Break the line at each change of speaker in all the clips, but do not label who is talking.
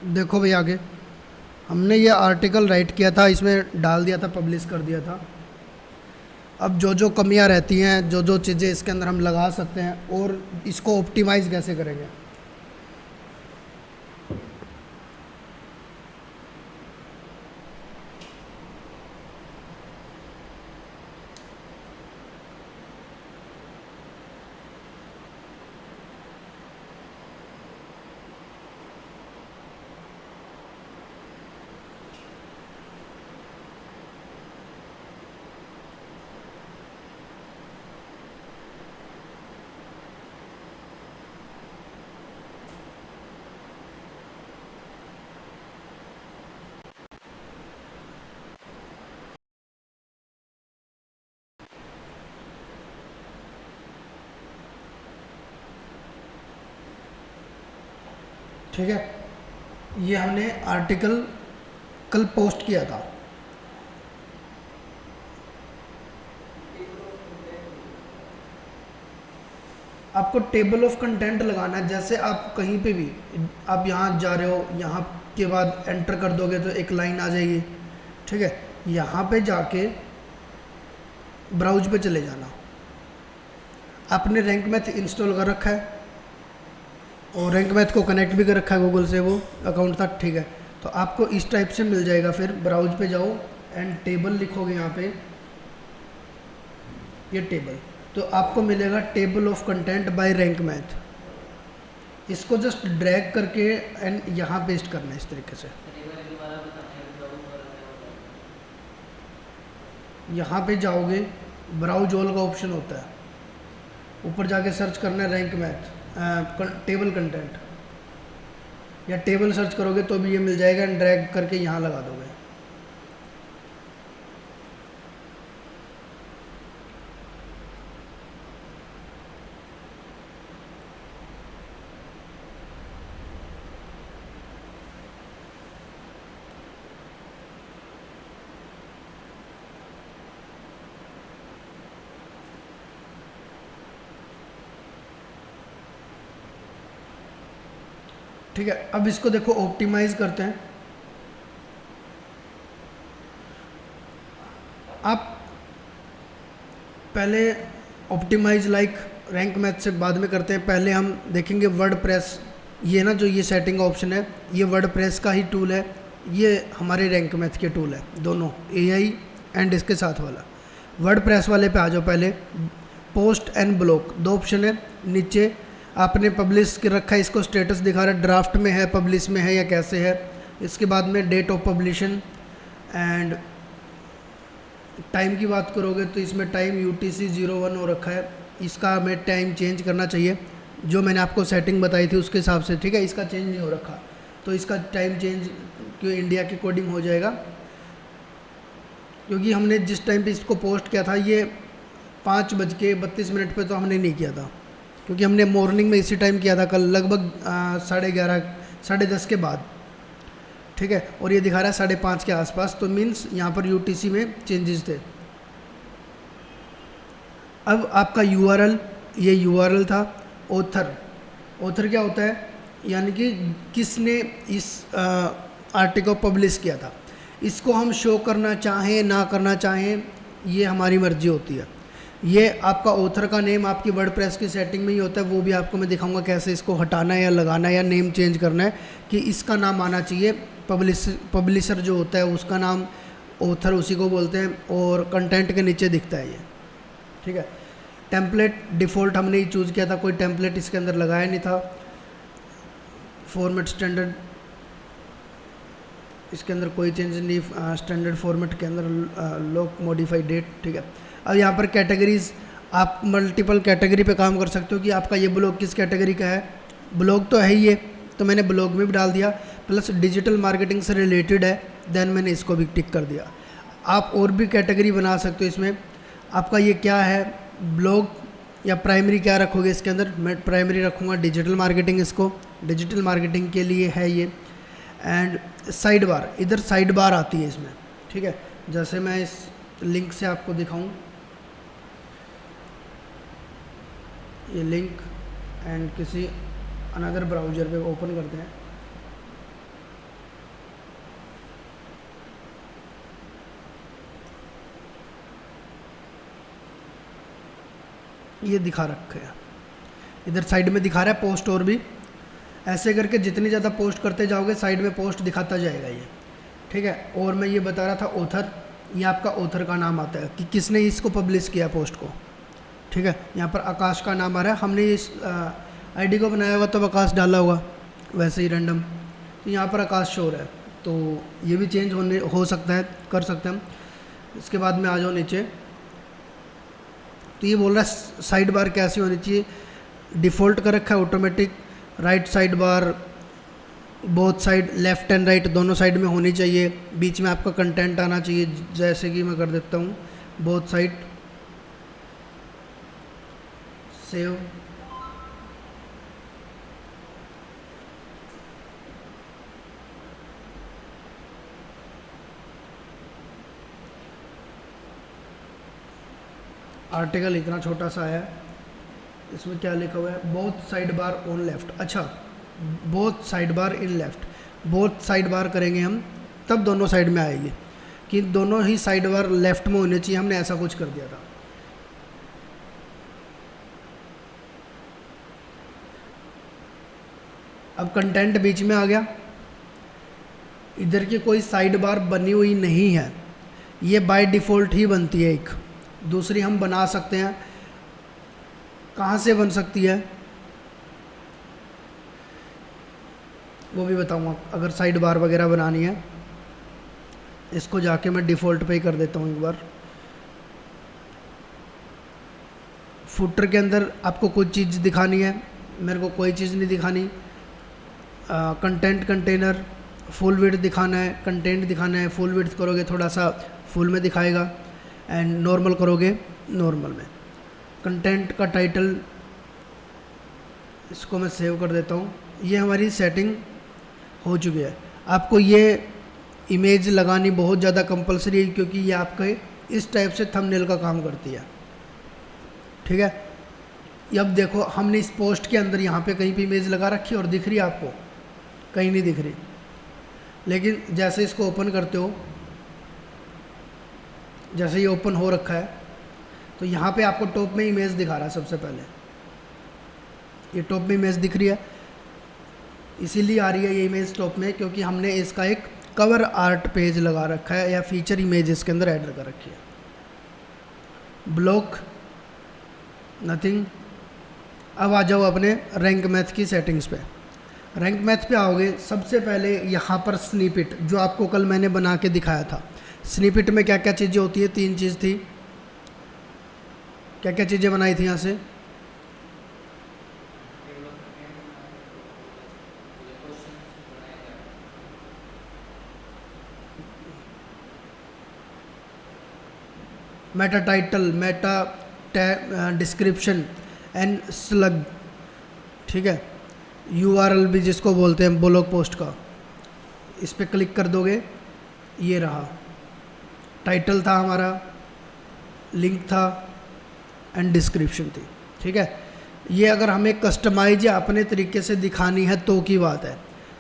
देखो भाई आगे हमने ये आर्टिकल राइट किया था, इसमें डाल दिया था, पब्लिश कर दिया था। अब जो जो कमियां रहती हैं, जो जो चीज़ें इसके अंदर हम लगा सकते हैं और इसको ऑप्टिमाइज़ कैसे करेंगे। ठीक है, ये हमने आर्टिकल कल पोस्ट किया था। आपको टेबल ऑफ कंटेंट लगाना है। जैसे आप कहीं पे भी, आप यहाँ जा रहे हो, यहाँ के बाद एंटर कर दोगे तो एक लाइन आ जाएगी। ठीक है, यहाँ पे जाके ब्राउज पे चले जाना। आपने रैंक मैथ इंस्टॉल कर रखा है और रैंक मैथ को कनेक्ट भी कर रखा है गूगल से, वो अकाउंट था। ठीक है, तो आपको इस टाइप से मिल जाएगा। फिर ब्राउज पे जाओ एंड टेबल लिखोगे यहाँ पे, ये टेबल, तो आपको मिलेगा table of content bye rank math. इसको जस्ट ड्रैग करके एंड यहाँ पेस्ट करना है इस तरीके से। यहाँ पे जाओगे, ब्राउज ऑल का ऑप्शन होता है, ऊपर जाके सर्च करना है रैंक मैथ टेबल कंटेंट, या टेबल सर्च करोगे तो भी ये मिल जाएगा एंड ड्रैग करके यहाँ लगा दोगे। ठीक है, अब इसको देखो ऑप्टिमाइज करते हैं। आप पहले ऑप्टिमाइज लाइक रैंक मैथ से बाद में करते हैं। पहले हम देखेंगे वर्ड प्रेस। ये ना, जो ये सेटिंग का ऑप्शन है, ये वर्ड प्रेस का ही टूल है। ये हमारे रैंक मैथ के टूल है दोनों, एआई एंड इसके साथ वाला। वर्ड प्रेस वाले पे आ जाओ। पहले पोस्ट एंड ब्लॉक, दो ऑप्शन है। नीचे आपने पब्लिश कर रखा है, इसको स्टेटस दिखा रहा है, ड्राफ्ट में है, पब्लिश में है या कैसे है। इसके बाद में डेट ऑफ पब्लिशन एंड टाइम की बात करोगे तो इसमें टाइम UTC 01 हो रखा है। इसका हमें टाइम चेंज करना चाहिए, जो मैंने आपको सेटिंग बताई थी उसके हिसाब से। ठीक है, इसका चेंज नहीं हो रखा, तो इसका टाइम चेंज क्यों इंडिया के कोडिंग हो जाएगा, क्योंकि हमने जिस टाइम पे इसको पोस्ट किया था ये 5:32 पे तो हमने नहीं किया था, क्योंकि हमने मॉर्निंग में इसी टाइम किया था कल, लगभग 11:30 10:30 के बाद। ठीक है, और ये दिखा रहा है 5:30 के आसपास, तो मीन्स यहाँ पर UTC में चेंजेस थे। अब आपका URL, ये URL था। ऑथर, ऑथर क्या होता है, यानी कि किसने इस आर्टिकल को पब्लिश किया था। इसको हम शो करना चाहें ना करना चाहें, ये हमारी मर्जी होती है। ये आपका ऑथर का नेम आपकी वर्डप्रेस की सेटिंग में ही होता है, वो भी आपको मैं दिखाऊंगा कैसे इसको हटाना है या लगाना है या नेम चेंज करना है, कि इसका नाम आना चाहिए। पब्लिशर जो होता है उसका नाम ऑथर, उसी को बोलते हैं, और कंटेंट के नीचे दिखता है ये। ठीक है, टेम्पलेट डिफ़ॉल्ट हमने ही चूज़ किया था, कोई टेम्पलेट इसके अंदर लगाया नहीं था। फॉर्मेट स्टैंडर्ड, इसके अंदर कोई चेंज नहीं, स्टैंडर्ड फॉर्मेट के अंदर लॉक मॉडिफाई डेट। ठीक है, अब यहाँ पर कैटेगरीज, आप मल्टीपल कैटेगरी पे काम कर सकते हो कि आपका ये ब्लॉग किस कैटेगरी का है। ब्लॉग तो है ही ये, तो मैंने ब्लॉग में भी डाल दिया, प्लस डिजिटल मार्केटिंग से रिलेटेड है, देन मैंने इसको भी टिक कर दिया। आप और भी कैटेगरी बना सकते हो इसमें। आपका ये क्या है, ब्लॉग या प्राइमरी क्या रखोगे इसके अंदर, मैं प्राइमरी रखूँगा डिजिटल मार्केटिंग, इसको डिजिटल मार्केटिंग के लिए है ये। एंड साइड बार, इधर साइड बार आती है इसमें। ठीक है, जैसे मैं इस लिंक से आपको दिखाऊं, ये लिंक एंड किसी अनदर ब्राउज़र पे ओपन करते हैं। ये दिखा रखे हैं, इधर साइड में दिखा रहा है पोस्ट और भी। ऐसे करके जितनी ज़्यादा पोस्ट करते जाओगे साइड में पोस्ट दिखाता जाएगा ये, ठीक है। और मैं ये बता रहा था ऑथर, ये आपका ऑथर का नाम आता है कि किसने इसको पब्लिश किया पोस्ट को, ठीक है। यहाँ पर आकाश का नाम आ रहा है, हमने इस आईडी को बनाया होगा तब आकाश डाला होगा, वैसे ही रैंडम, तो यहाँ पर आकाश शो रहा है। तो ये भी चेंज हो सकता है, कर सकते हैं हम। इसके बाद में आ जाओ नीचे, तो ये बोल रहा है साइड बार कैसी होनी चाहिए। डिफ़ॉल्ट कर रखा है automatic, right side bar both side, left and right दोनों साइड में होनी चाहिए, बीच में आपका कंटेंट आना चाहिए, जैसे कि मैं कर देता हूँ बोथ साइड, सेव। आर्टिकल इतना छोटा सा है, इसमें क्या लिखा हुआ है, both side bar on left. अच्छा, both side bar in left, both side bar करेंगे हम तब दोनों साइड में आएगी, कि दोनों ही साइड बार लेफ्ट में होने चाहिए, हमने ऐसा कुछ कर दिया था। अब कंटेंट बीच में आ गया, इधर की कोई साइड बार बनी हुई नहीं है, ये बाय डिफ़ॉल्ट ही बनती है। एक दूसरी हम बना सकते हैं, कहाँ से बन सकती है वो भी बताऊंगा। अगर साइड बार वगैरह बनानी है, इसको जाके मैं डिफ़ॉल्ट पे ही कर देता हूँ एक बार। फुटर के अंदर आपको कुछ चीज़ दिखानी है, मेरे को कोई चीज़ नहीं दिखानी। कंटेंट कंटेनर फुल विड्थ दिखाना है, कंटेंट दिखाना है, फुल विड्थ करोगे थोड़ा सा फुल में दिखाएगा, एंड नॉर्मल करोगे नॉर्मल में। कंटेंट का टाइटल, इसको मैं सेव कर देता हूँ। ये हमारी सेटिंग हो चुकी है। आपको ये इमेज लगानी बहुत ज़्यादा कंपलसरी है, क्योंकि ये आपके इस टाइप से थंबनेल का काम करती है, ठीक है। अब देखो हमने इस पोस्ट के अंदर यहाँ पे कहीं भी इमेज लगा रखी है और दिख रही है आपको, कहीं नहीं दिख रही। लेकिन जैसे इसको ओपन करते हो, जैसे ये ओपन हो रखा है, तो यहाँ पे आपको टॉप में इमेज दिखा रहा है। सबसे पहले ये टॉप में इमेज दिख रही है, इसीलिए आ रही है ये इमेज टॉप में, क्योंकि हमने इसका एक कवर आर्ट पेज लगा रखा है, या फीचर इमेज इसके अंदर ऐड कर रखी है। Block nothing. अब आ जाओ अपने रैंक मैथ की सेटिंग्स पे। रैंक मैथ पे आओगे, सबसे पहले यहाँ पर स्निपेट, जो आपको कल मैंने बना के दिखाया था। स्निपेट में क्या क्या चीज़ें होती है, 3 चीज़ थी। क्या क्या चीज़ें बनाई थी यहाँ से, Meta title, Meta description and slug, ठीक है। URL भी जिसको बोलते हैं ब्लॉग पोस्ट का, इस पर क्लिक कर दोगे, ये रहा टाइटल था हमारा, लिंक था एंड डिस्क्रिप्शन थी, ठीक है। ये अगर हमें कस्टमाइज या अपने तरीके से दिखानी है तो की बात है।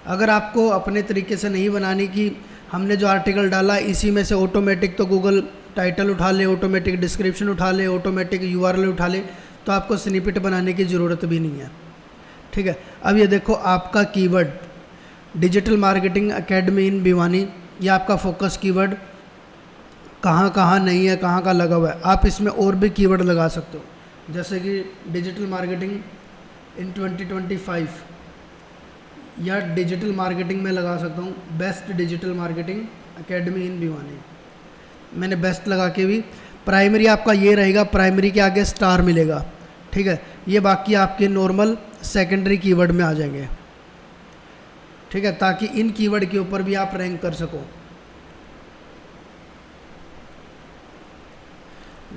अगर आपको अपने तरीके से नहीं बनानी, कि हमने जो आर्टिकल डाला इसी में से ऑटोमेटिक तो गूगल टाइटल उठा ले, ऑटोमेटिक डिस्क्रिप्शन उठा ले, ऑटोमेटिक URL उठा ले, तो आपको स्निपेट बनाने की ज़रूरत भी नहीं है, ठीक है। अब ये देखो आपका keyword digital marketing academy in Bhiwani, ये आपका फोकस कीवर्ड कहाँ कहाँ नहीं है, कहाँ का लगा हुआ है। आप इसमें और भी कीवर्ड लगा सकते हो, जैसे कि डिजिटल मार्केटिंग इन 2025, या डिजिटल मार्केटिंग में लगा सकता हूँ best digital marketing academy in Bhiwani. मैंने बेस्ट लगा के भी, प्राइमरी आपका ये रहेगा, प्राइमरी के आगे स्टार मिलेगा, ठीक है। ये बाकी आपके नॉर्मल सेकेंडरी कीवर्ड में आ जाएंगे, ठीक है, ताकि इन कीवर्ड के ऊपर भी आप रैंक कर सको।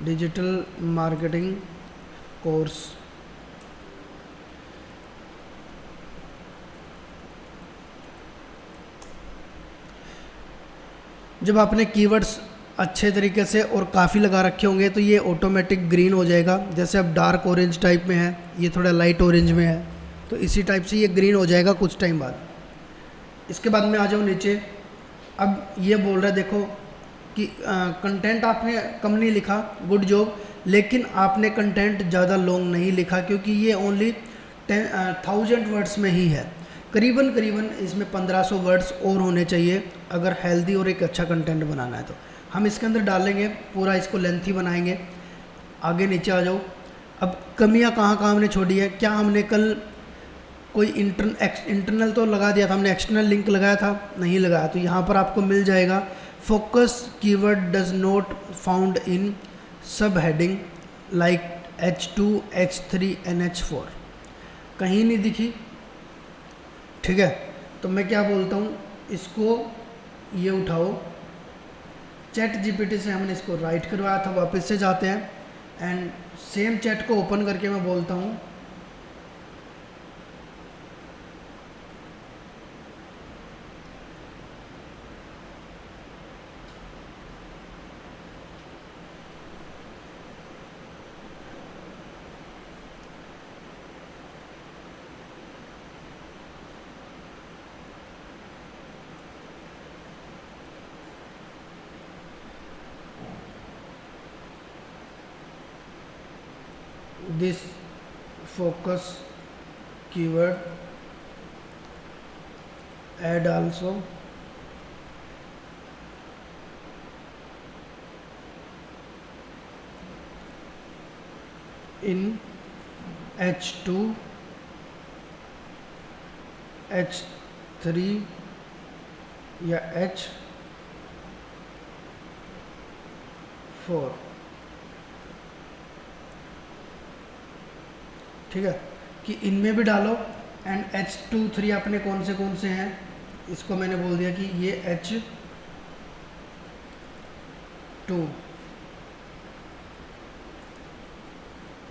डिजिटल मार्केटिंग कोर्स, जब आपने कीवर्ड्स अच्छे तरीके से और काफ़ी लगा रखे होंगे तो ये ऑटोमेटिक ग्रीन हो जाएगा। जैसे अब डार्क ऑरेंज टाइप में है, ये थोड़ा लाइट ऑरेंज में है, तो इसी टाइप से ये ग्रीन हो जाएगा कुछ टाइम बाद। इसके बाद में आ जाओ नीचे। अब ये बोल रहा है देखो कि कंटेंट आपने कम नहीं लिखा, गुड जॉब, लेकिन आपने कंटेंट ज़्यादा लॉन्ग नहीं लिखा क्योंकि ये ओनली 1000 वर्ड्स में ही है। करीबन करीबन इसमें 1500 वर्ड्स और होने चाहिए अगर हेल्दी और एक अच्छा कंटेंट बनाना है। तो हम इसके अंदर डालेंगे, पूरा इसको लेंथी बनाएंगे। आगे नीचे आ जाओ। अब कमियां कहाँ कहाँ हमने छोड़ी है, क्या हमने कल कोई इंटरनल तो लगा दिया था, हमने एक्सटर्नल लिंक लगाया था, नहीं लगाया। तो यहाँ पर आपको मिल जाएगा focus keyword does not found in सब heading like H2, H3 and H4, कहीं नहीं दिखी। ठीक है, तो मैं क्या बोलता हूँ, इसको ये उठाओ, चैट जीपीटी से हमने इसको राइट करवाया था, वापस से जाते हैं एंड सेम चैट को ओपन करके मैं बोलता हूँ this focus keyword add also in H2, H3 या H4। ठीक है, कि इनमें भी डालो एंड H2 3 अपने कौन से हैं, इसको मैंने बोल दिया कि ये H2,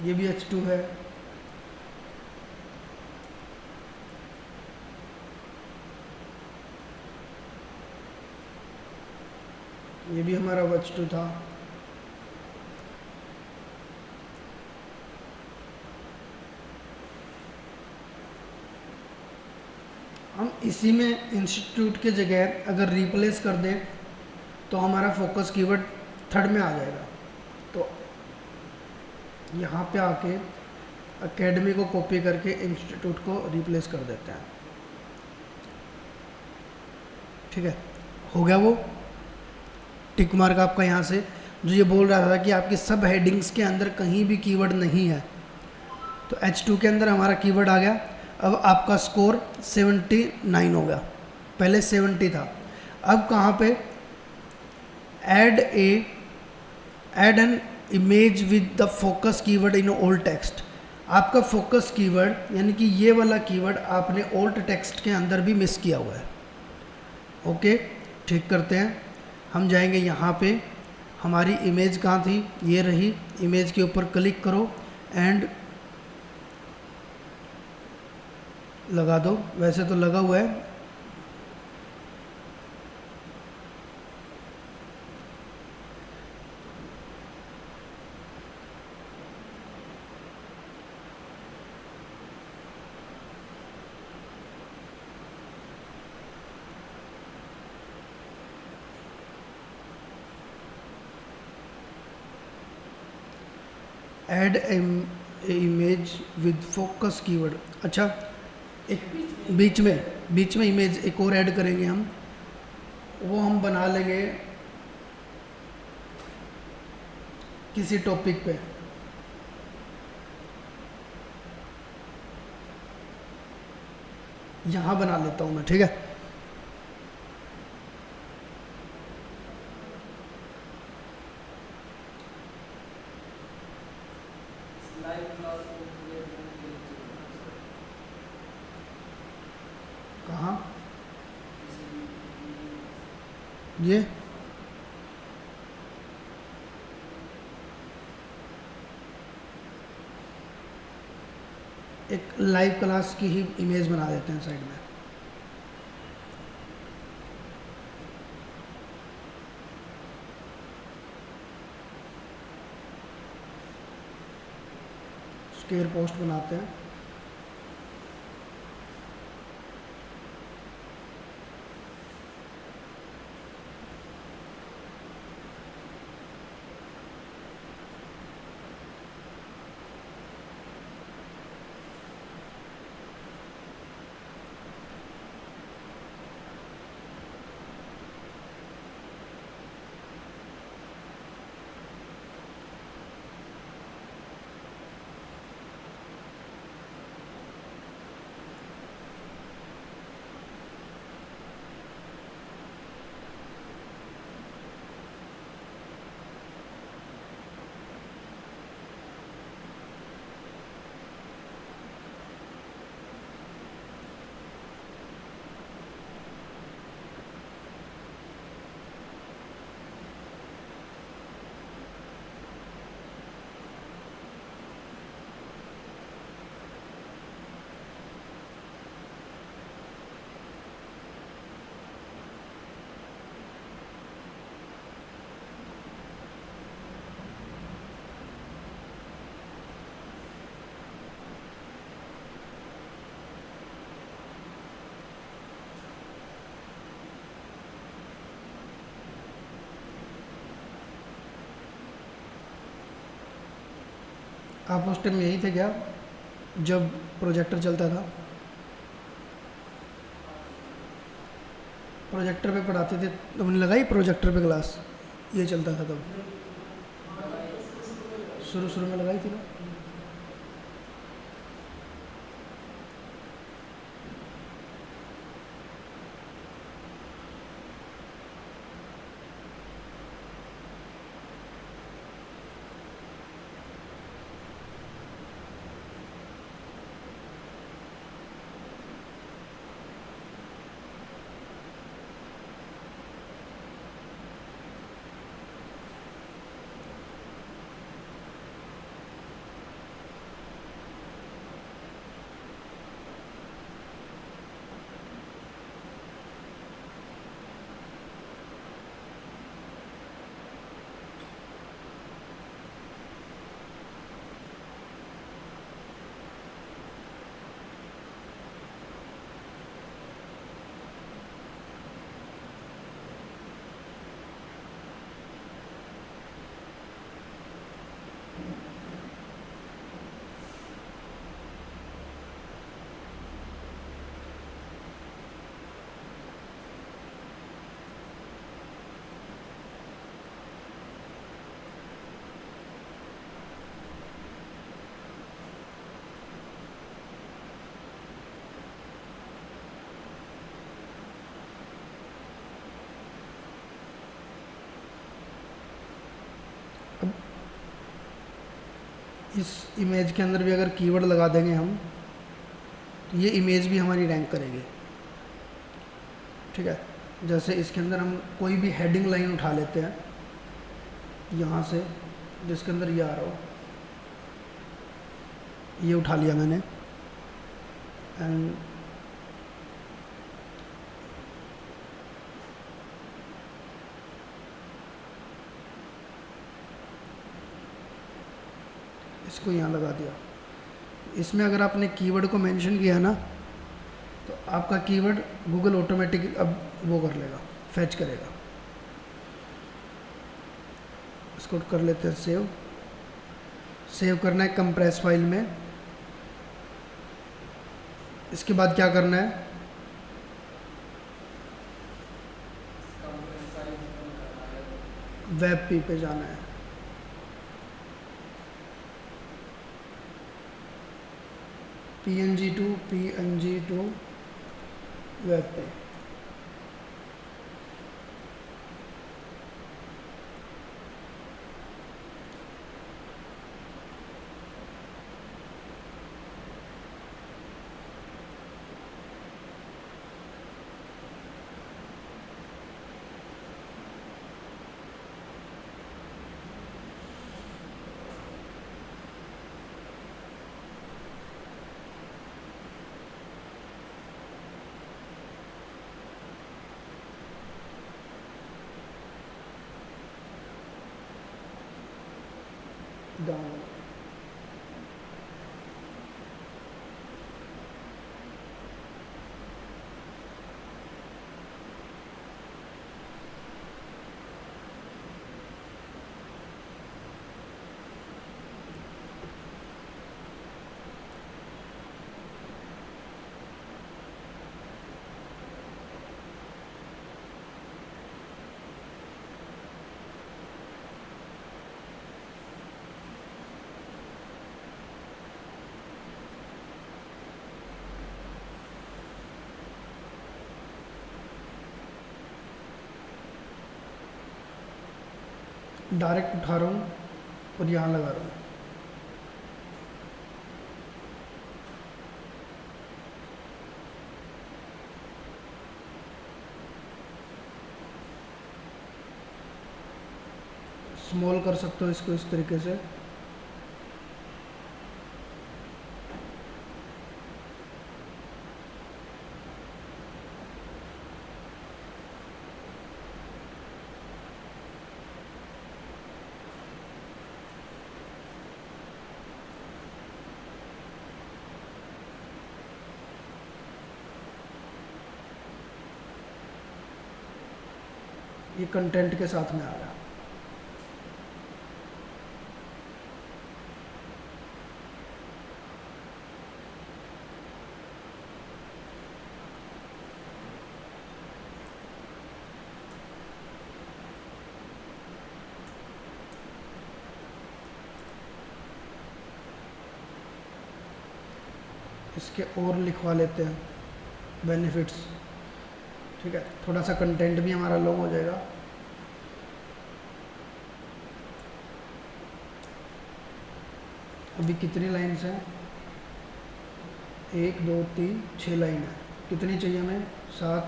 ये भी H2 है, ये भी हमारा H2 था। हम इसी में इंस्टीट्यूट के जगह अगर रिप्लेस कर दें तो हमारा फोकस कीवर्ड थर्ड में आ जाएगा। तो यहाँ पे आके एकेडमी को कॉपी करके इंस्टीट्यूट को रिप्लेस कर देते हैं। ठीक है, हो गया वो टिक मार्क आपका। यहाँ से जो ये बोल रहा था कि आपकी सब हेडिंग्स के अंदर कहीं भी कीवर्ड नहीं है, तो H2 के अंदर हमारा कीवर्ड आ गया। अब आपका स्कोर 79 हो गया, पहले 70 था। अब कहाँ पे add an image with the focus keyword in old text. आपका फोकस कीवर्ड यानी कि ये वाला कीवर्ड आपने ओल्ड टेक्स्ट के अंदर भी मिस किया हुआ है। ओके, ठीक करते हैं। हम जाएंगे यहाँ पे, हमारी इमेज कहाँ थी, ये रही। इमेज के ऊपर क्लिक करो एंड लगा दो। वैसे तो लगा हुआ है, add image with focus keyword. अच्छा, एक बीच में इमेज एक और ऐड करेंगे हम, वो हम बना लेंगे किसी टॉपिक पे। यहाँ बना लेता हूँ मैं, ठीक है। कहाँ ये एक लाइव क्लास की ही इमेज बना देते हैं साइड में। स्केयर पोस्ट बनाते हैं। आप उस टाइम यही थे क्या जब प्रोजेक्टर चलता था? प्रोजेक्टर पे पढ़ाते थे? तुमने लगाई प्रोजेक्टर पे क्लास? ये चलता था तब? शुरू शुरू में लगाई थी ना? अब इस इमेज के अंदर भी अगर कीवर्ड लगा देंगे हम, तो ये इमेज भी हमारी रैंक करेगी। ठीक है, जैसे इसके अंदर हम कोई भी हेडिंग लाइन उठा लेते हैं यहाँ से, जिसके अंदर ये आ रहा हो, ये उठा लिया मैंने, एंड इसको यहाँ लगा दिया। इसमें अगर आपने कीवर्ड को मेंशन किया ना, तो आपका कीवर्ड गूगल ऑटोमेटिक अब वो कर लेगा, फैच करेगा। इसको कर लेते हैं सेव। सेव करना है कंप्रेस फाइल में। इसके बाद क्या करना है? वेब पे जाना है। PNG टू वेब पे। डाउन। डायरेक्ट उठा रहा हूँ और यहाँ लगा रहा हूँ। स्मॉल कर सकते हो इसको इस तरीके से। ये कंटेंट के साथ में आ रहा है। इसके और लिखवा लेते हैं बेनिफिट्स। ठीक है, थोड़ा सा कंटेंट भी हमारा लॉन्ग हो जाएगा। अभी कितनी लाइन्स हैं? 1 2 3 6 लाइन है। कितनी चाहिए हमें? 7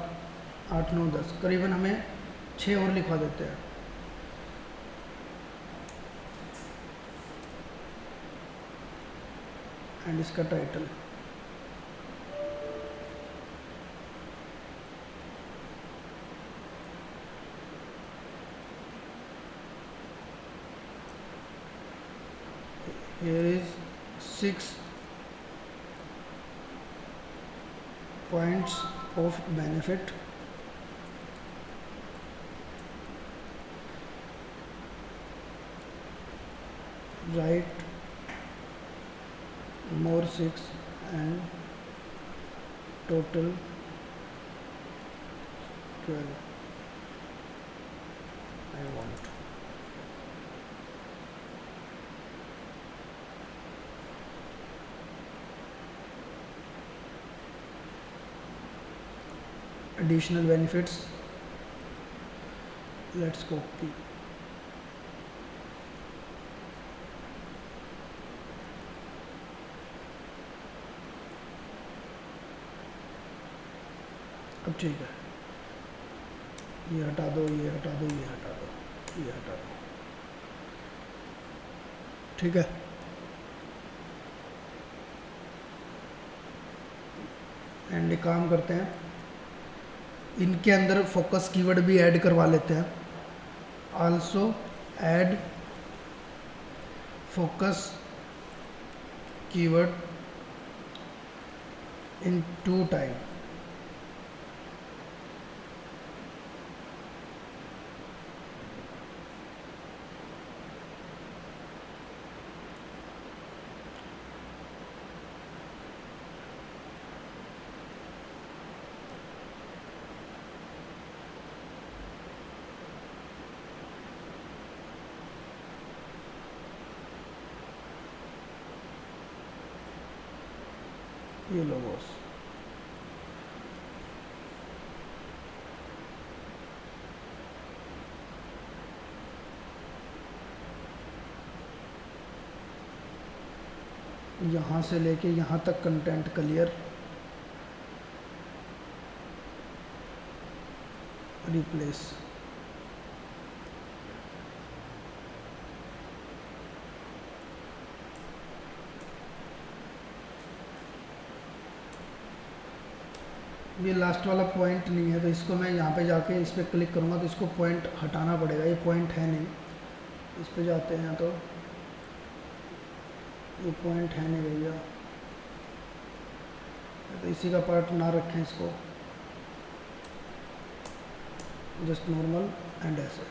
8 9 10, करीबन हमें 6 और लिखवा देते हैं। एंड इसका title here is 6 points of benefit. Write more 6 and total 12 I want. Additional benefits, let's copy. अब ठीक है, ये हटा दो, ये हटा दो, ये हटा दो, ये हटा दो। ठीक है, एंड एक काम करते हैं, इनके अंदर फोकस कीवर्ड भी ऐड करवा लेते हैं। आल्सो ऐड फोकस कीवर्ड इन 2 टाइम। ये लो बॉस, यहाँ से लेके यहाँ तक कंटेंट क्लियर, रिप्लेस। ये लास्ट वाला पॉइंट नहीं है, तो इसको मैं यहाँ पे जाके इस पर क्लिक करूँगा तो इसको पॉइंट हटाना पड़ेगा। ये पॉइंट है नहीं, इस पे जाते हैं तो ये पॉइंट है नहीं भैया, तो इसी का पार्ट ना रखें इसको, जस्ट नॉर्मल एंड ऐसे।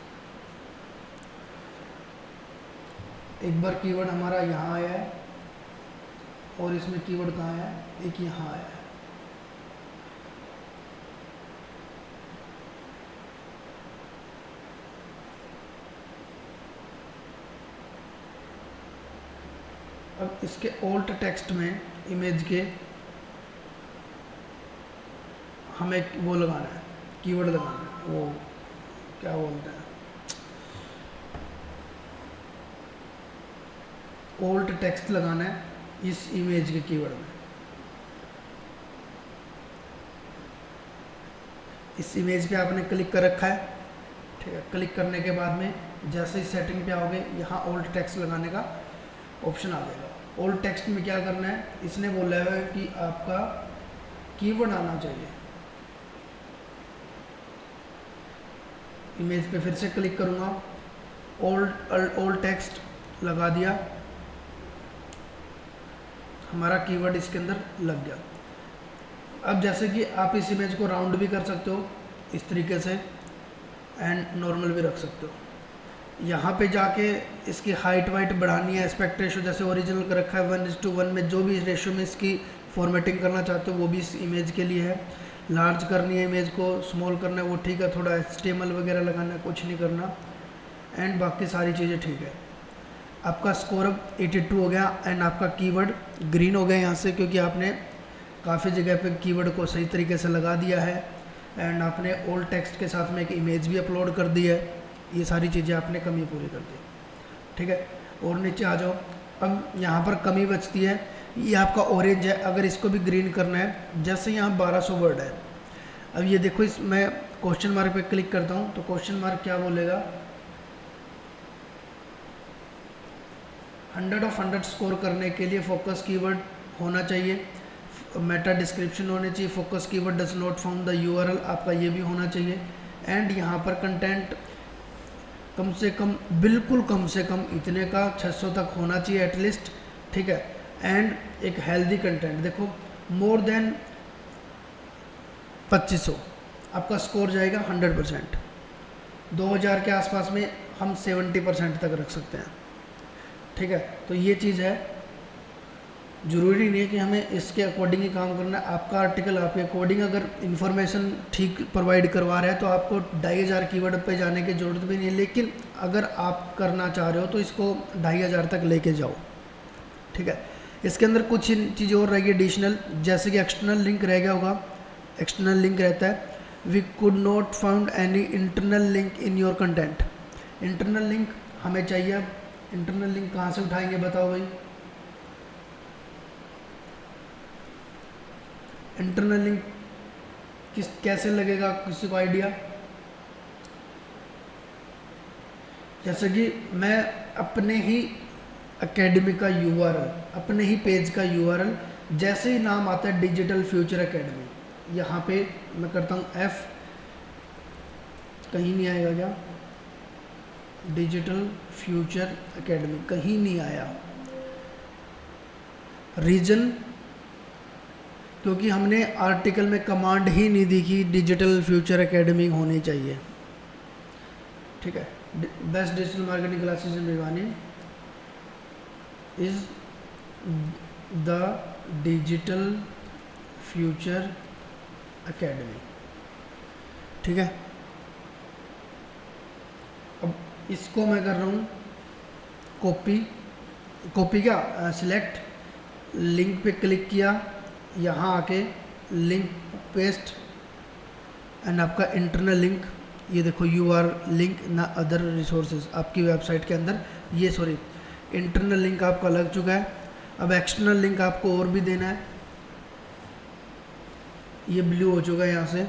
एक बार कीवर्ड हमारा यहाँ आया है और इसमें कीवर्ड कहाँ है? एक यहाँ आया है। अब इसके ओल्ट टेक्स्ट में इमेज के हमें वो लगाना है, कीवर्ड लगाना है, वो क्या बोलते हैं, ओल्ट टेक्स्ट लगाना है इस इमेज के कीवर्ड में। इस इमेज पे आपने क्लिक कर रखा है, ठीक है। क्लिक करने के बाद में जैसे ही सेटिंग पे आओगे, यहाँ ओल्ट टेक्स्ट लगाने का ऑप्शन आ जाएगा। ओल्ड टेक्स्ट में क्या करना है, इसने बोला है कि आपका कीवर्ड आना चाहिए। इमेज पे फिर से क्लिक करूँगा, ओल्ड टेक्स्ट लगा दिया, हमारा कीवर्ड इसके अंदर लग गया। अब जैसे कि आप इस इमेज को राउंड भी कर सकते हो इस तरीके से, एंड नॉर्मल भी रख सकते हो। यहाँ पे जाके इसकी हाइट वाइट बढ़ानी है, एस्पेक्ट रेशो जैसे ओरिजिनल कर रखा है 1:1 में, जो भी रेशो में इसकी फॉर्मेटिंग करना चाहते हो वो भी इस इमेज के लिए है। लार्ज करनी है इमेज को, स्मॉल करना है वो ठीक है, थोड़ा HTML वगैरह लगाना है, कुछ नहीं करना, एंड बाकी सारी चीज़ें ठीक है। आपका स्कोर अब 82 हो गया, एंड आपका कीवर्ड ग्रीन हो गया यहाँ से, क्योंकि आपने काफ़ी जगह पे कीवर्ड को सही तरीके से लगा दिया है, एंड आपने ओल्ड टेक्स्ट के साथ में एक इमेज भी अपलोड कर दी है। ये सारी चीज़ें आपने कमी पूरी कर दी, ठीक है। और नीचे आ जाओ, अब यहाँ पर कमी बचती है, ये आपका ऑरेंज है, अगर इसको भी ग्रीन करना है, जैसे यहाँ 1200 वर्ड है। अब ये देखो, इस मैं क्वेश्चन मार्क पे क्लिक करता हूँ तो क्वेश्चन मार्क क्या बोलेगा, 100 ऑफ 100 स्कोर करने के लिए फोकस कीवर्ड होना चाहिए, मेटा डिस्क्रिप्शन होनी चाहिए, focus keyword does not found the URL, आपका ये भी होना चाहिए। एंड यहाँ पर कंटेंट कम से कम, बिल्कुल कम से कम इतने का 600 तक होना चाहिए एटलीस्ट, ठीक है। एंड एक हेल्दी कंटेंट, देखो मोर देन 2500, आपका स्कोर जाएगा 100%। 2000 के आसपास में हम 70% तक रख सकते हैं, ठीक है। तो ये चीज़ है, ज़रूरी नहीं है कि हमें इसके अकॉर्डिंग ही काम करना है। आपका आर्टिकल आपके अकॉर्डिंग अगर इन्फॉर्मेशन ठीक प्रोवाइड करवा रहा है तो आपको 2500 कीवर्ड पे जाने की ज़रूरत भी नहीं है, लेकिन अगर आप करना चाह रहे हो तो इसको 2500 तक लेके जाओ, ठीक है। इसके अंदर कुछ चीज़ और रहेगी एडिशनल, जैसे कि एक्सटर्नल लिंक रह गया होगा। एक्सटर्नल लिंक रहता है, we could not found any internal link in your content. Internal link हमें चाहिए, इंटरनल लिंक कहाँ से उठाएंगे बताओ भाई। इंटरनल लिंक कैसे लगेगा, किसी को आइडिया? जैसे कि मैं अपने ही एकेडमी का यूआरएल, अपने ही पेज का यूआरएल, जैसे ही नाम आता है डिजिटल फ्यूचर एकेडमी, यहाँ पे मैं करता हूँ F, कहीं नहीं आएगा क्या, डिजिटल फ्यूचर एकेडमी कहीं नहीं आया। रीजन, क्योंकि हमने आर्टिकल में कमांड ही नहीं दी कि डिजिटल फ्यूचर एकेडमी होनी चाहिए, ठीक है। Best digital marketing classes in Bhiwani is the digital future academy, ठीक है। अब इसको मैं कर रहा हूँ कॉपी, कॉपी क्या, सिलेक्ट, लिंक पे क्लिक किया, यहाँ आके लिंक पेस्ट, एंड आपका इंटरनल लिंक, ये देखो यू आर लिंक ना अदर रिसोर्सेज, आपकी वेबसाइट के अंदर ये, सॉरी, इंटरनल लिंक आपका लग चुका है। अब एक्सटर्नल लिंक आपको और भी देना है, ये ब्लू हो चुका है यहाँ से,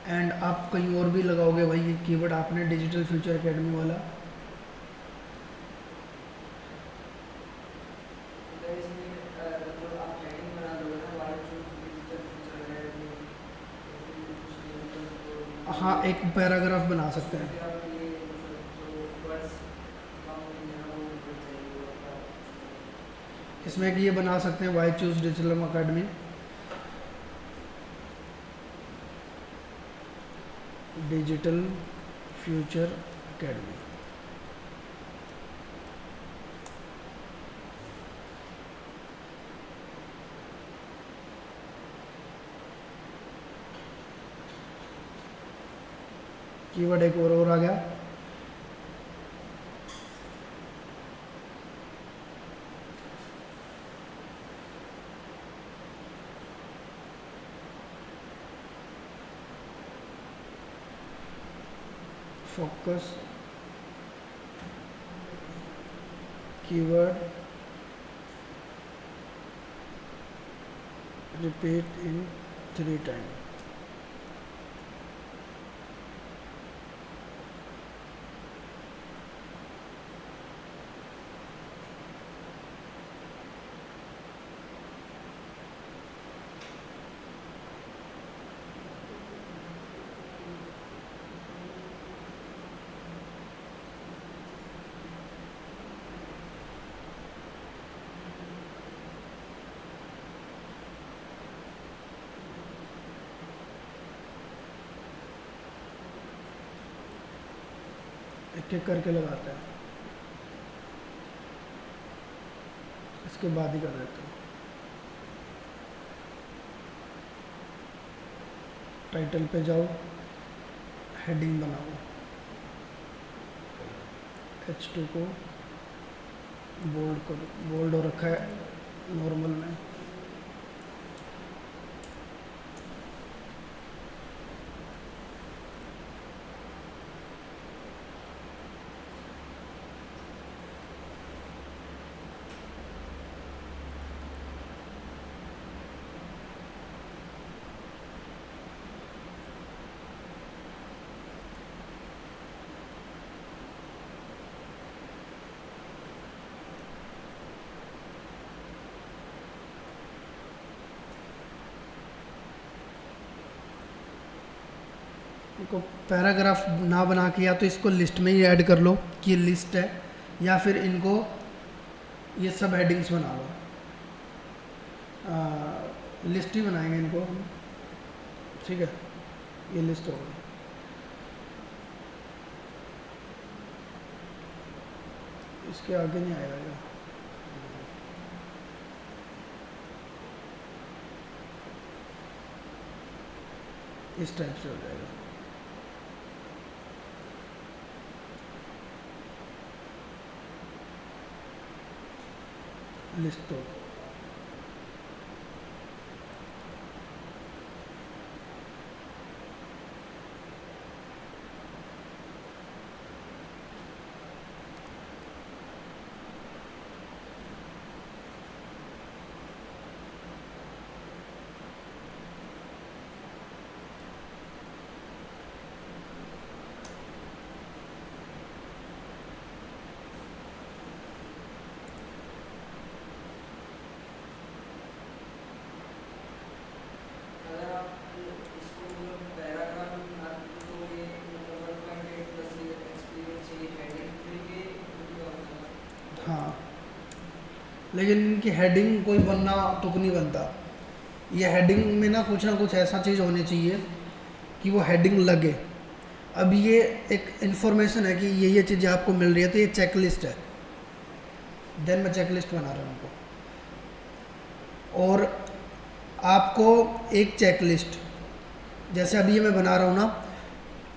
एंड आप कहीं और भी लगाओगे भाई ये कीवर्ड आपने डिजिटल फ्यूचर एकेडमी वाला। हाँ, एक पैराग्राफ बना सकते हैं। इसमें कि ये बना सकते हैं, why choose digital academy, digital future academy. Keyword एक और आ गया, focus keyword repeat in 3 time. एक एक करके लगाते हैं, इसके बाद ही कर देते हैं। टाइटल पे जाओ, हेडिंग बनाओ, H2 को बोल्ड करो, बोल्ड हो रखा है नॉर्मल में, इनको पैराग्राफ ना बना के या तो इसको लिस्ट में ही ऐड कर लो कि ये लिस्ट है, या फिर इनको ये सब हेडिंग्स बना लो। लिस्ट ही बनाएंगे इनको हम, ठीक है, ये लिस्ट होगा। इसके आगे नहीं आएगा क्या? इस टाइप से हो जाएगा। लिस्ट तो
अगर आप इसको मतलब पैराग्राफ बना तो ये मतलब वर्क कंटेंट प्लस ये एक्सपीरियंस ये हेडिंग लेके वीडियो बनाना।
हाँ, लेकिन इनकी हेडिंग कोई बनना तुक नहीं बनता। ये हेडिंग में ना कुछ ऐसा चीज़ होनी चाहिए कि वो हेडिंग लगे। अब ये एक इन्फॉर्मेशन है कि ये चीज़ें आपको मिल रही है, तो ये चेकलिस्ट है। देन मैं चेकलिस्ट बना रहा हूँ उनको, और आपको एक चेकलिस्ट, जैसे अभी ये मैं बना रहा हूँ ना,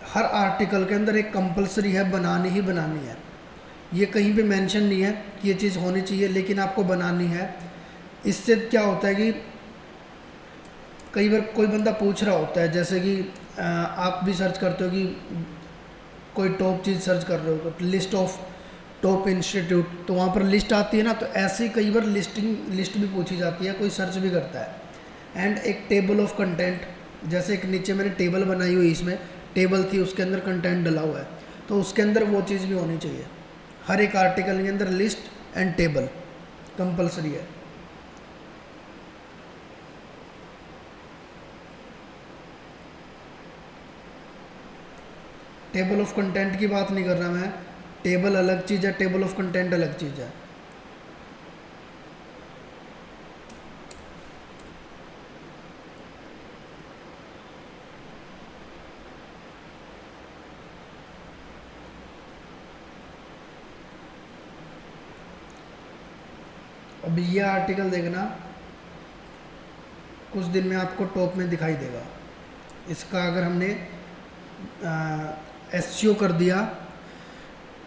हर आर्टिकल के अंदर एक कंपलसरी है, बनानी ही बनानी है। ये कहीं पे मेंशन नहीं है कि ये चीज़ होनी चाहिए, लेकिन आपको बनानी है। इससे क्या होता है कि कई बार कोई बंदा पूछ रहा होता है, जैसे कि आप भी सर्च करते हो कि कोई टॉप चीज़ सर्च कर रहे हो, तो लिस्ट ऑफ टॉप इंस्टीट्यूट, तो वहाँ पर लिस्ट आती है ना, तो ऐसे ही कई बार लिस्ट भी पूछी जाती है, कोई सर्च भी करता है। एंड एक टेबल ऑफ कंटेंट, जैसे एक नीचे मैंने टेबल बनाई हुई, इसमें टेबल थी, उसके अंदर कंटेंट डला हुआ है, तो उसके अंदर वो चीज़ भी होनी चाहिए। हर एक आर्टिकल के अंदर लिस्ट एंड टेबल कंपलसरी है। टेबल ऑफ कंटेंट की बात नहीं कर रहा मैं, टेबल अलग चीज़ है, टेबल ऑफ कंटेंट अलग चीज़ है। अब ये आर्टिकल देखना, कुछ दिन में आपको टॉप में दिखाई देगा। इसका अगर हमने एसईओ कर दिया,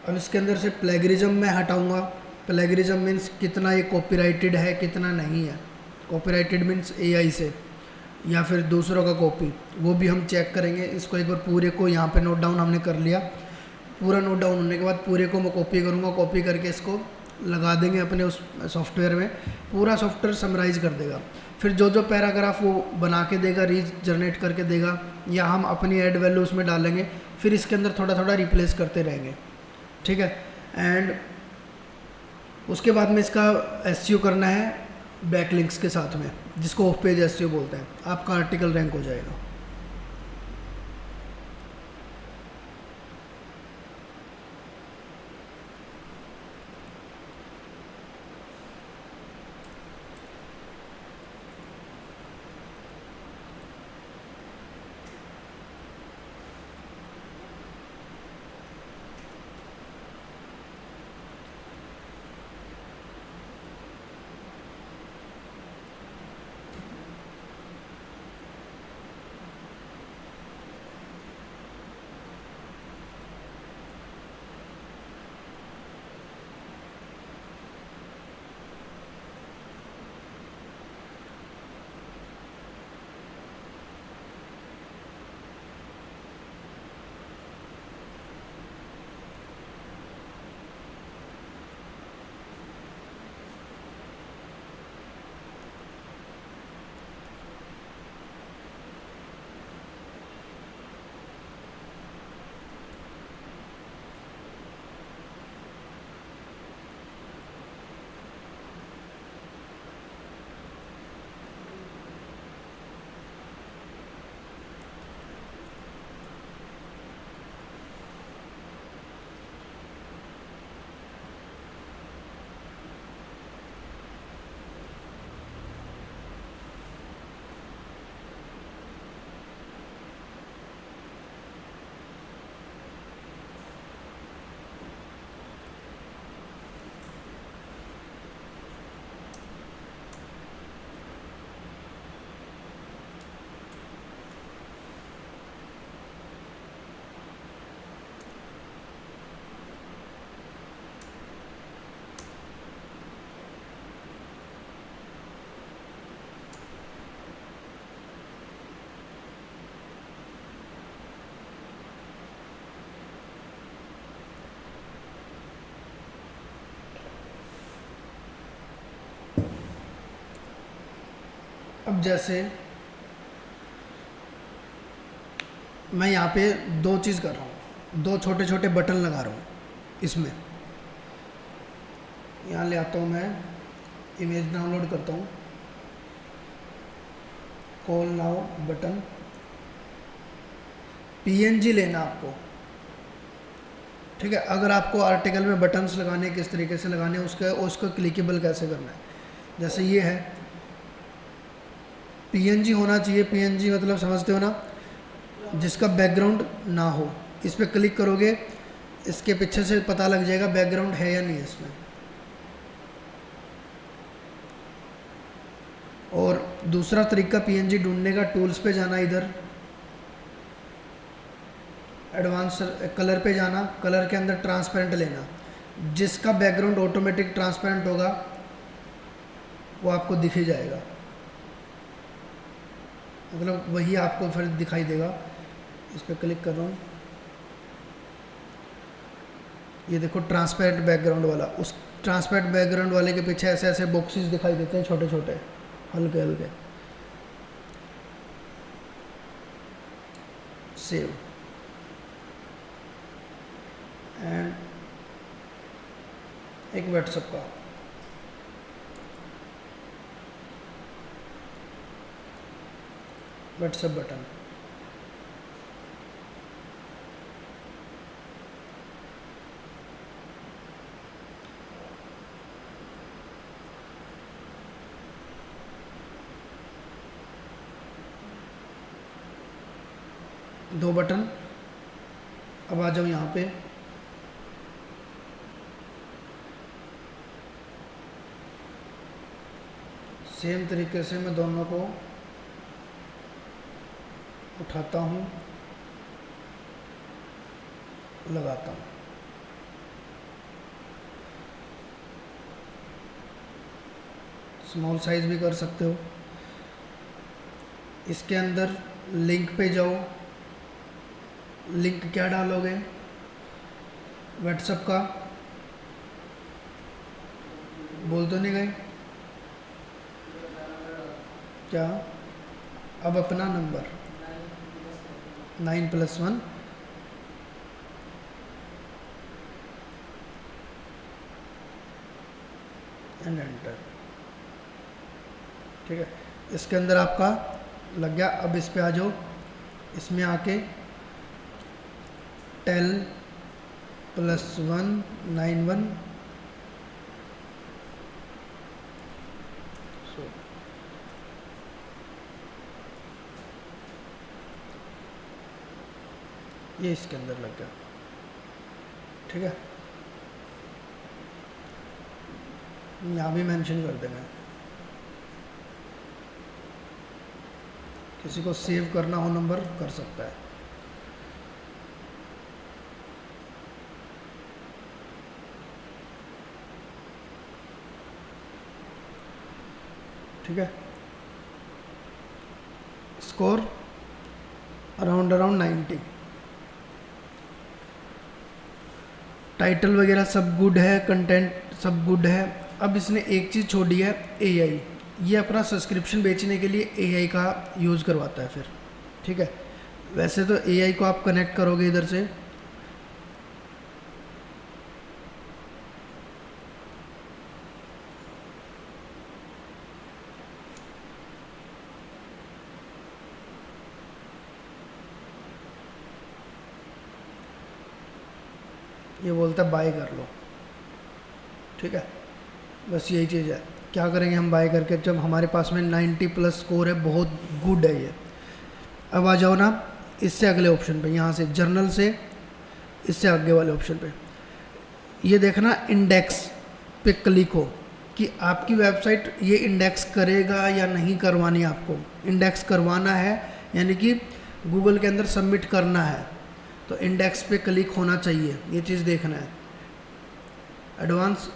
अब इसके अंदर से प्लेगरिज्म मैं हटाऊंगा। प्लेगरिज्म मीन्स कितना ये कॉपीराइटेड है, कितना नहीं है। कॉपीराइटेड मीन्स एआई से या फिर दूसरों का कॉपी, वो भी हम चेक करेंगे। इसको एक बार पूरे को यहाँ पे नोट डाउन हमने कर लिया। पूरा नोट डाउन होने के बाद पूरे को मैं कॉपी करूँगा, कॉपी करके इसको लगा देंगे अपने उस सॉफ्टवेयर में। पूरा सॉफ्टवेयर समराइज कर देगा। फिर जो जो पैराग्राफ वो बना के देगा, रीच जनरेट करके देगा, या हम अपनी ऐड वैल्यू उसमें डालेंगे, फिर इसके अंदर थोड़ा थोड़ा रिप्लेस करते रहेंगे, ठीक है। एंड उसके बाद में इसका एसईओ करना है बैकलिंक्स के साथ में, जिसको ऑफ पेज एसईओ बोलते हैं। आपका आर्टिकल रैंक हो जाएगा। अब जैसे मैं यहाँ पे दो चीज़ कर रहा हूँ, दो छोटे छोटे बटन लगा रहा हूँ इसमें। यहाँ ले आता हूँ मैं, इमेज डाउनलोड करता हूँ, कॉल नाउ बटन, पीएनजी लेना आपको, ठीक है। अगर आपको आर्टिकल में बटन्स लगाने किस तरीके से लगाने उसको क्लिकेबल कैसे करना है, जैसे ये है पीएनजी होना चाहिए। पीएनजी मतलब समझते हो ना, जिसका बैकग्राउंड ना हो। इस पर क्लिक करोगे, इसके पीछे से पता लग जाएगा बैकग्राउंड है या नहीं है इसमें। और दूसरा तरीका पीएनजी ढूंढने का, टूल्स पे जाना, इधर एडवांस कलर पे जाना, कलर के अंदर ट्रांसपेरेंट लेना। जिसका बैकग्राउंड ऑटोमेटिक ट्रांसपेरेंट होगा वो आपको दिख ही जाएगा, मतलब वही आपको फिर दिखाई देगा। इस पर क्लिक कर रहा हूँ, ये देखो ट्रांसपेरेंट बैकग्राउंड वाला। उस ट्रांसपेरेंट बैकग्राउंड वाले के पीछे ऐसे ऐसे बॉक्सेस दिखाई देते हैं, छोटे छोटे हल्के हल्के। सेव एंड एक व्हाट्सएप का, व्हाट्सएप बटन, दो बटन। अब आ जाओ यहाँ पे, सेम तरीके से मैं दोनों को उठाता हूँ, लगाता हूँ। स्मॉल साइज भी कर सकते हो। इसके अंदर लिंक पे जाओ, लिंक क्या डालोगे, व्हाट्सएप का, बोल तो नहीं गए क्या? अब अपना नंबर 9+1 एंड एंटर, ठीक है। इसके अंदर आपका लग गया। अब इस पे आ जाओ, इसमें आके 10+1 9 1 ये इसके अंदर लग गया, ठीक है। यहाँ भी मेंशन कर देंगे। किसी को सेव करना हो नंबर कर सकता है। ठीक है। Score around 90। टाइटल वगैरह सब गुड है, कंटेंट सब गुड है। अब इसने एक चीज़ छोड़ी है, एआई। ये अपना सब्सक्रिप्शन बेचने के लिए एआई का यूज़ करवाता है फिर, ठीक है। वैसे तो एआई को आप कनेक्ट करोगे इधर से, ये बोलता है बाय कर लो, ठीक है। बस यही चीज़ है। क्या करेंगे हम बाय करके, जब हमारे पास में 90+ स्कोर है, बहुत गुड है ये। अब आ जाओ ना इससे अगले ऑप्शन पे, यहाँ से जर्नल से इससे आगे वाले ऑप्शन पे, ये देखना इंडेक्स पे क्लिक हो कि आपकी वेबसाइट ये इंडेक्स करेगा या नहीं करवानी। आपको इंडेक्स करवाना है, यानी कि गूगल के अंदर सबमिट करना है, तो इंडेक्स पे क्लिक होना चाहिए। ये चीज़ देखना है। एडवांस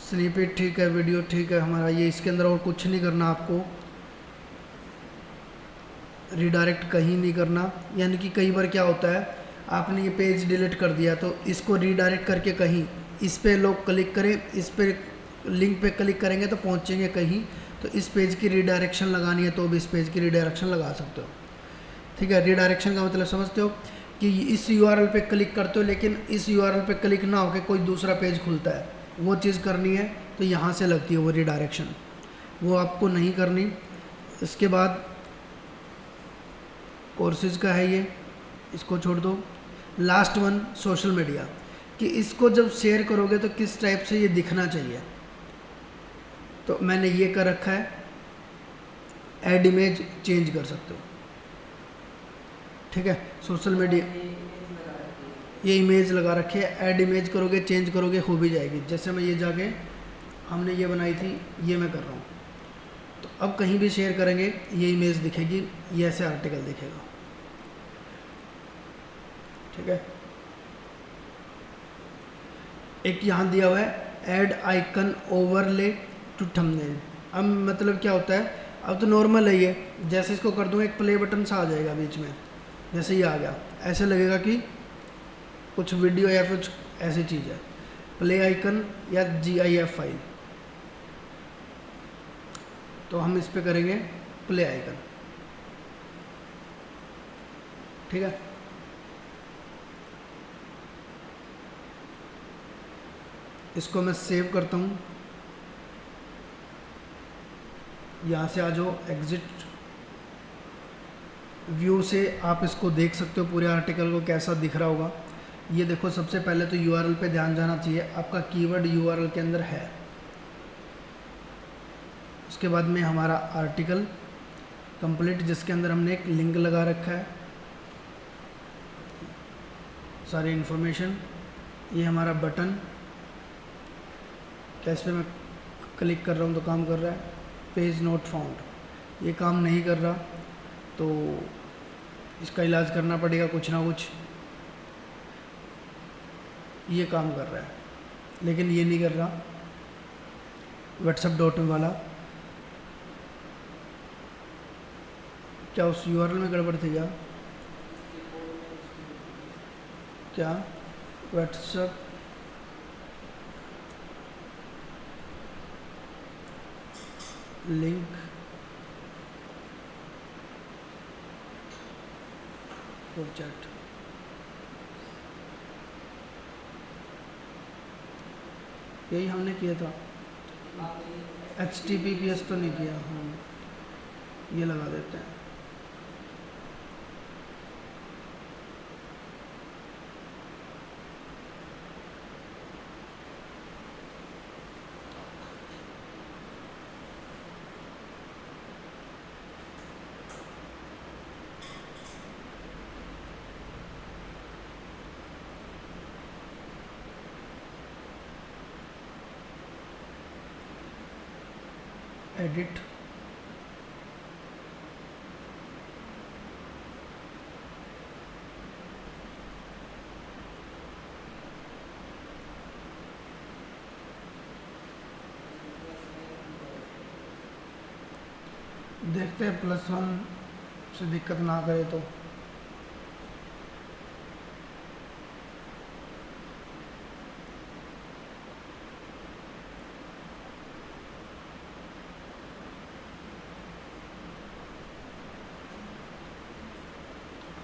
स्निपेट ठीक है, वीडियो ठीक है हमारा ये, इसके अंदर और कुछ नहीं करना आपको, रीडायरेक्ट कहीं नहीं करना। यानी कि कई बार क्या होता है, आपने ये पेज डिलीट कर दिया तो इसको रीडायरेक्ट करके कहीं इस पे लोग क्लिक करें, इस पे लिंक पे क्लिक करेंगे तो पहुंचेंगे कहीं तो इस पेज की रीडायरेक्शन लगानी है तो भी इस पेज की रीडायरेक्शन लगा सकते हो। ठीक है, रीडायरेक्शन का मतलब समझते हो कि इस यूआरएल पे क्लिक करते हो लेकिन इस यूआरएल पे क्लिक ना होकर कोई दूसरा पेज खुलता है, वो चीज़ करनी है तो यहाँ से लगती है वो रीडायरेक्शन, वो आपको नहीं करनी। इसके बाद कोर्सेज का है ये, इसको छोड़ दो। लास्ट वन सोशल मीडिया, कि इसको जब शेयर करोगे तो किस टाइप से ये दिखना चाहिए, तो मैंने ये कर रखा है, ऐड इमेज चेंज कर सकते हो। ठीक है, सोशल मीडिया ये इमेज लगा रखी है, ऐड इमेज करोगे चेंज करोगे हो भी जाएगी। जैसे मैं ये जाके हमने ये बनाई थी, ये मैं कर रहा हूँ, तो अब कहीं भी शेयर करेंगे ये इमेज दिखेगी, ये ऐसे आर्टिकल दिखेगा। ठीक है, एक यहाँ दिया हुआ है add icon overlay to thumbnail. अब मतलब क्या होता है, अब तो नॉर्मल है ये, जैसे इसको कर दूँ एक प्ले बटन सा आ जाएगा बीच में, जैसे ये आ गया ऐसे लगेगा कि कुछ वीडियो या कुछ ऐसी चीज़ है। प्ले आइकन या GIF फाइल, तो हम इस पे करेंगे प्ले आइकन। ठीक है, इसको मैं सेव करता हूँ, यहाँ से आ जाओ एग्जिट व्यू से आप इसको देख सकते हो पूरे आर्टिकल को कैसा दिख रहा होगा। ये देखो, सबसे पहले तो URL पे ध्यान जाना चाहिए, आपका कीवर्ड URL के अंदर है। उसके बाद में हमारा आर्टिकल कंप्लीट, जिसके अंदर हमने एक लिंक लगा रखा है, सारी इन्फॉर्मेशन। ये हमारा बटन, कैसे पे मैं क्लिक कर रहा हूँ तो काम कर रहा है। पेज नोट फाउंड, ये काम नहीं कर रहा तो इसका इलाज करना पड़ेगा कुछ ना कुछ। ये काम कर रहा है लेकिन ये नहीं कर रहा, whatsapp.in वाला। क्या उस URL में गड़बड़ थी क्या? क्या WhatsApp लिंक फॉर चैट, यही हमने किया था। HTTPS तो नहीं किया, हाँ ये लगा देते हैं। एडिट, देखते हैं +1 से दिक्कत ना करे तो।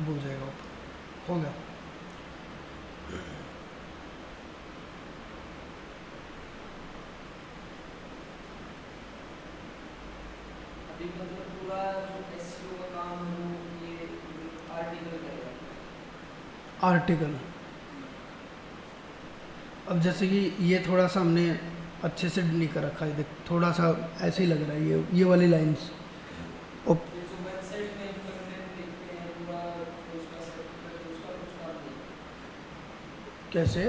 हो जाएगा, हो गया।
अभी मतलब पूरा जो SEO का काम है वो ये आर्टिकल करेगा।
आर्टिकल, अब जैसे कि ये थोड़ा सा हमने अच्छे से नहीं कर रखा है, देख थोड़ा सा ऐसे ही लग रहा है ये वाली लाइंस। और
ये जो वेबसाइट में कंटेंट लिखते हैं पूरा, तो उसका सेट करके उसका कुछ काम नहीं।
कैसे